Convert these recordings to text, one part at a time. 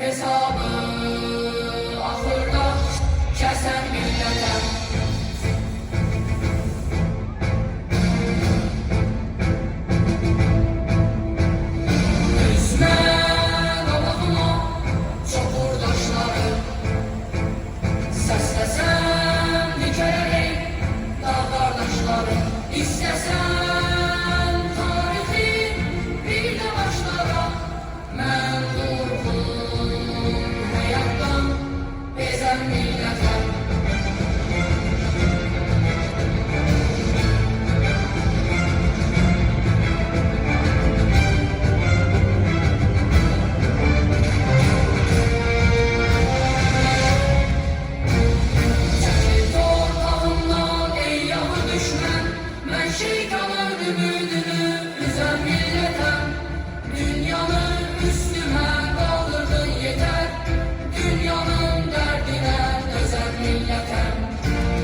hesabı ahırda kesen millete. Düşman Allah'ına çukurdaşları seslesen dikerek dağ kardeşleri. İstesen tarihi bir de başlara mən durğun hayattan bezən millətə. Çəkil torpağımdan ey yağı düşmən, mən şeytanın ümidini üzən millətəm. Dünyanı üstüme kaldırdın yeter, dünyanın derdine özen milletem.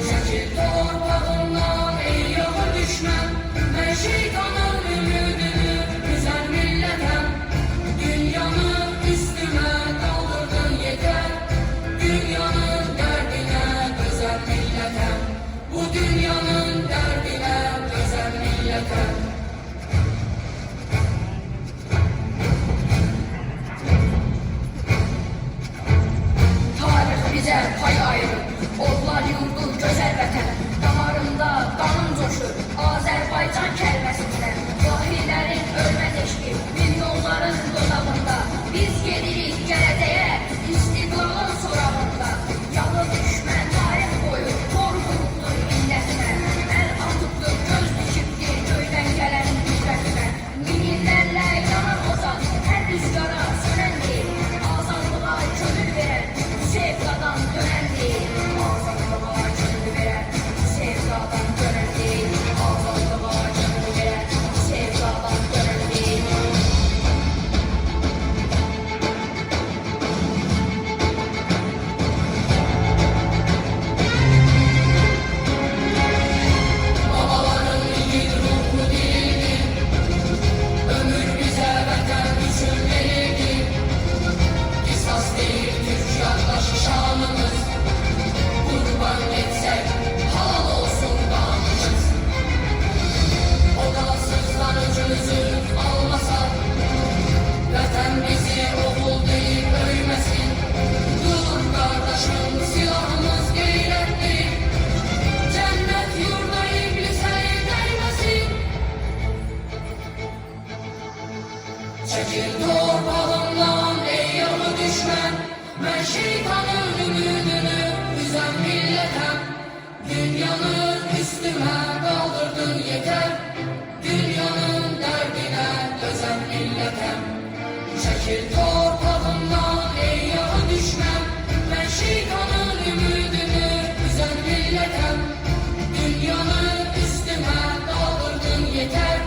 Çekil torpağımdan ey yağı düşmən, ben şeytanın ümidini üzen milletem. Dünyanı üstüme kaldırdın yeter, dünyanın derdine özen milletem. Bu dünyanın derdine özen milletem. Bize pay ayrı, odlar yurdu güzel vətən. Damarında qanım coşur, Azərbaycan kəlməsindən. Dahilərin ölməz eşki, milyonların dodağında. Biz gedirik gələcəyə, istiqlalın sorağında. Yalı düşmən tarix boyu, korkulukdur millətinə. Əl atıbdır, göz dikibdir göydən gələn qüdrətinə. Minillərlə yanar ozan, hər rüzgara sönən deyil. Azadlığa könül verən, sevdadan dönen değil, azadlığa gönül veren, sevdadan dönen değil, azadlığa gönül veren, sevdadan dönen değil. Babaların yiğit ruhlu değildi, ömür bize vətən üçün verildi. Qisas değil Türk yaddaşı şanımız, kurban etsek halal olsun kanımız. Odasızlar öcümüzü almasa, vətən bizi oğul deyip öymesin. Dur kardeşim silahımız gayretli, cennet yurda iblise değmesin. Çekil torpağımdan ey yalı düşmən, mən şeytanın ümidini üzen milletem. Dünyanı üstüme kaldırdın yeter, dünyanın derdine özen milletem. Çekil torpağımdan ey yağı düşmən, mən şeytanın ümidini üzen milletem. Dünyanı üstüme kaldırdın yeter,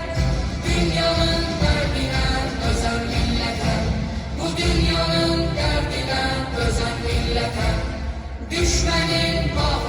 dünyanın derdine özen milletem. Bu dünyanın derdine özen milletem. Düşmenin bahı